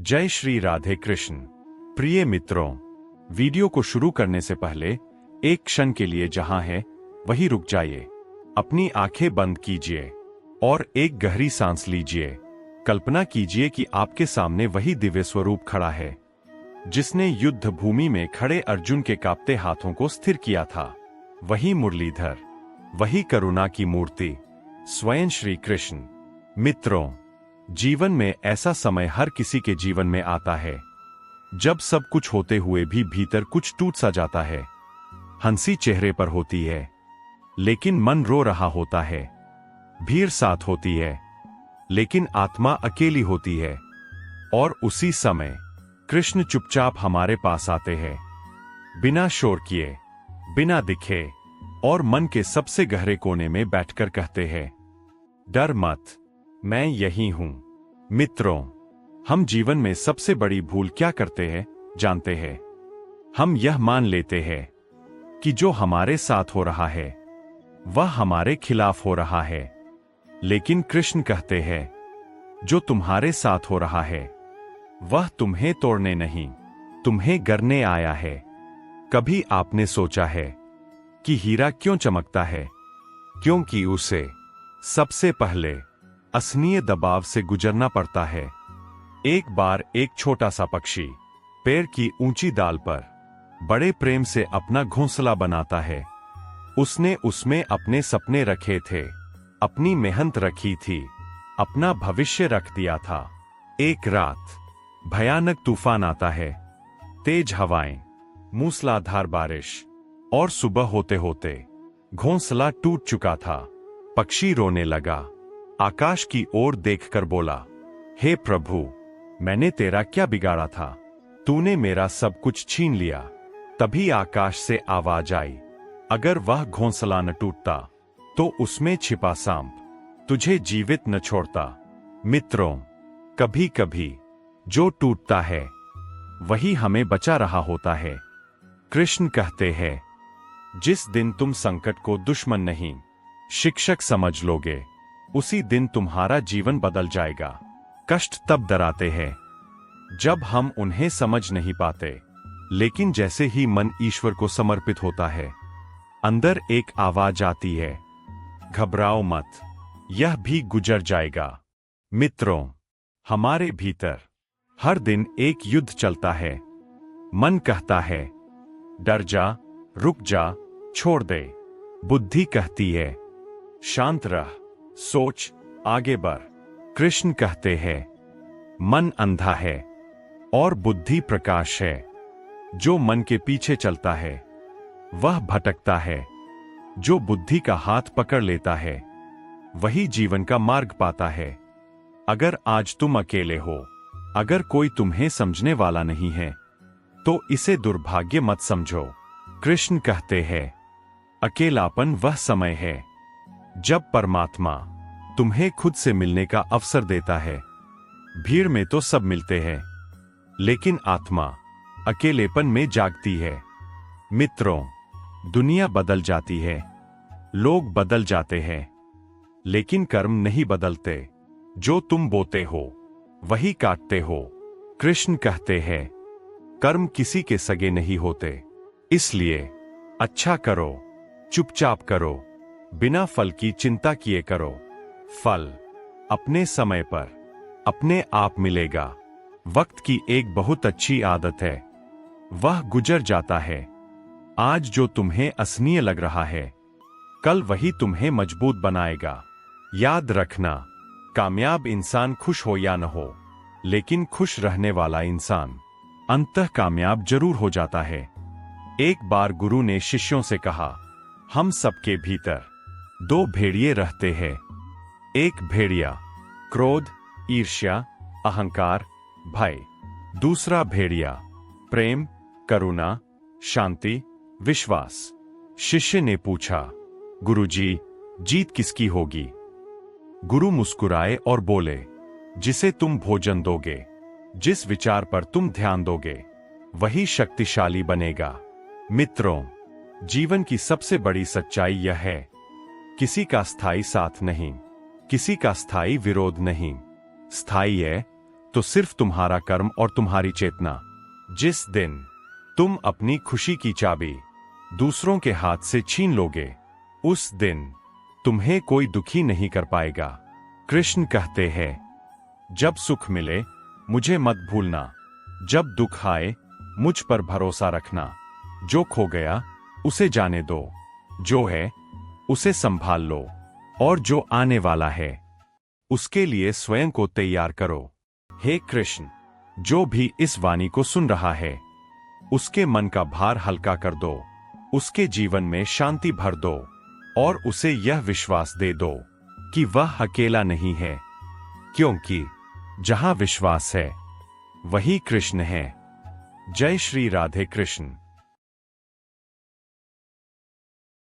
जय श्री राधे कृष्ण। प्रिय मित्रों, वीडियो को शुरू करने से पहले एक क्षण के लिए जहां है वहीं रुक जाइए, अपनी आंखें बंद कीजिए और एक गहरी सांस लीजिए। कल्पना कीजिए कि आपके सामने वही दिव्य स्वरूप खड़ा है जिसने युद्ध भूमि में खड़े अर्जुन के कांपते हाथों को स्थिर किया था। वही मुरलीधर, वही करुणा की मूर्ति, स्वयं श्री कृष्ण। मित्रों, जीवन में ऐसा समय हर किसी के जीवन में आता है जब सब कुछ होते हुए भी भीतर कुछ टूट सा जाता है। हंसी चेहरे पर होती है लेकिन मन रो रहा होता है। भीड़ साथ होती है लेकिन आत्मा अकेली होती है। और उसी समय कृष्ण चुपचाप हमारे पास आते हैं, बिना शोर किए, बिना दिखे, और मन के सबसे गहरे कोने में बैठकर कहते हैं, डर मत, मैं यही हूं। मित्रों, हम जीवन में सबसे बड़ी भूल क्या करते हैं जानते हैं? हम यह मान लेते हैं कि जो हमारे साथ हो रहा है वह हमारे खिलाफ हो रहा है। लेकिन कृष्ण कहते हैं, जो तुम्हारे साथ हो रहा है वह तुम्हें तोड़ने नहीं, तुम्हें गढ़ने आया है। कभी आपने सोचा है कि हीरा क्यों चमकता है? क्योंकि उसे सबसे पहले असहनीय दबाव से गुजरना पड़ता है। एक बार एक छोटा सा पक्षी पेड़ की ऊंची डाल पर बड़े प्रेम से अपना घोंसला बनाता है। उसने उसमें अपने सपने रखे थे, अपनी मेहनत रखी थी, अपना भविष्य रख दिया था। एक रात भयानक तूफान आता है, तेज हवाएं, मूसलाधार बारिश, और सुबह होते होते घोंसला टूट चुका था। पक्षी रोने लगा, आकाश की ओर देखकर बोला, हे प्रभु, मैंने तेरा क्या बिगाड़ा था? तूने मेरा सब कुछ छीन लिया। तभी आकाश से आवाज आई, अगर वह घोंसला न टूटता तो उसमें छिपा सांप तुझे जीवित न छोड़ता। मित्रों, कभी कभी जो टूटता है वही हमें बचा रहा होता है। कृष्ण कहते हैं, जिस दिन तुम संकट को दुश्मन नहीं, शिक्षक समझ लोगे, उसी दिन तुम्हारा जीवन बदल जाएगा। कष्ट तब डराते हैं जब हम उन्हें समझ नहीं पाते, लेकिन जैसे ही मन ईश्वर को समर्पित होता है, अंदर एक आवाज आती है, घबराओ मत, यह भी गुजर जाएगा। मित्रों, हमारे भीतर हर दिन एक युद्ध चलता है। मन कहता है, डर जा, रुक जा, छोड़ दे। बुद्धि कहती है, शांत रह, सोच, आगे बढ़। कृष्ण कहते हैं, मन अंधा है और बुद्धि प्रकाश है। जो मन के पीछे चलता है वह भटकता है, जो बुद्धि का हाथ पकड़ लेता है वही जीवन का मार्ग पाता है। अगर आज तुम अकेले हो, अगर कोई तुम्हें समझने वाला नहीं है, तो इसे दुर्भाग्य मत समझो। कृष्ण कहते हैं, अकेलापन वह समय है जब परमात्मा तुम्हें खुद से मिलने का अवसर देता है। भीड़ में तो सब मिलते हैं, लेकिन आत्मा अकेलेपन में जागती है। मित्रों, दुनिया बदल जाती है, लोग बदल जाते हैं, लेकिन कर्म नहीं बदलते। जो तुम बोते हो वही काटते हो। कृष्ण कहते हैं, कर्म किसी के सगे नहीं होते, इसलिए अच्छा करो, चुपचाप करो, बिना फल की चिंता किए करो। फल अपने समय पर अपने आप मिलेगा। वक्त की एक बहुत अच्छी आदत है, वह गुजर जाता है। आज जो तुम्हें असहनीय लग रहा है, कल वही तुम्हें मजबूत बनाएगा। याद रखना, कामयाब इंसान खुश हो या न हो, लेकिन खुश रहने वाला इंसान अंततः कामयाब जरूर हो जाता है। एक बार गुरु ने शिष्यों से कहा, हम सबके भीतर दो भेड़िए रहते हैं। एक भेड़िया क्रोध, ईर्ष्या, अहंकार, भय। दूसरा भेड़िया प्रेम, करुणा, शांति, विश्वास। शिष्य ने पूछा, गुरुजी, जीत किसकी होगी? गुरु मुस्कुराए और बोले, जिसे तुम भोजन दोगे, जिस विचार पर तुम ध्यान दोगे, वही शक्तिशाली बनेगा। मित्रों, जीवन की सबसे बड़ी सच्चाई यह है, किसी का स्थायी साथ नहीं, किसी का स्थायी विरोध नहीं। स्थायी है तो सिर्फ तुम्हारा कर्म और तुम्हारी चेतना। जिस दिन तुम अपनी खुशी की चाबी दूसरों के हाथ से छीन लोगे, उस दिन तुम्हें कोई दुखी नहीं कर पाएगा। कृष्ण कहते हैं, जब सुख मिले मुझे मत भूलना, जब दुख आए मुझ पर भरोसा रखना। जो खो गया उसे जाने दो, जो है उसे संभाल लो, और जो आने वाला है उसके लिए स्वयं को तैयार करो। हे कृष्ण, जो भी इस वाणी को सुन रहा है उसके मन का भार हल्का कर दो, उसके जीवन में शांति भर दो, और उसे यह विश्वास दे दो कि वह अकेला नहीं है, क्योंकि जहां विश्वास है वही कृष्ण है। जय श्री राधे कृष्ण।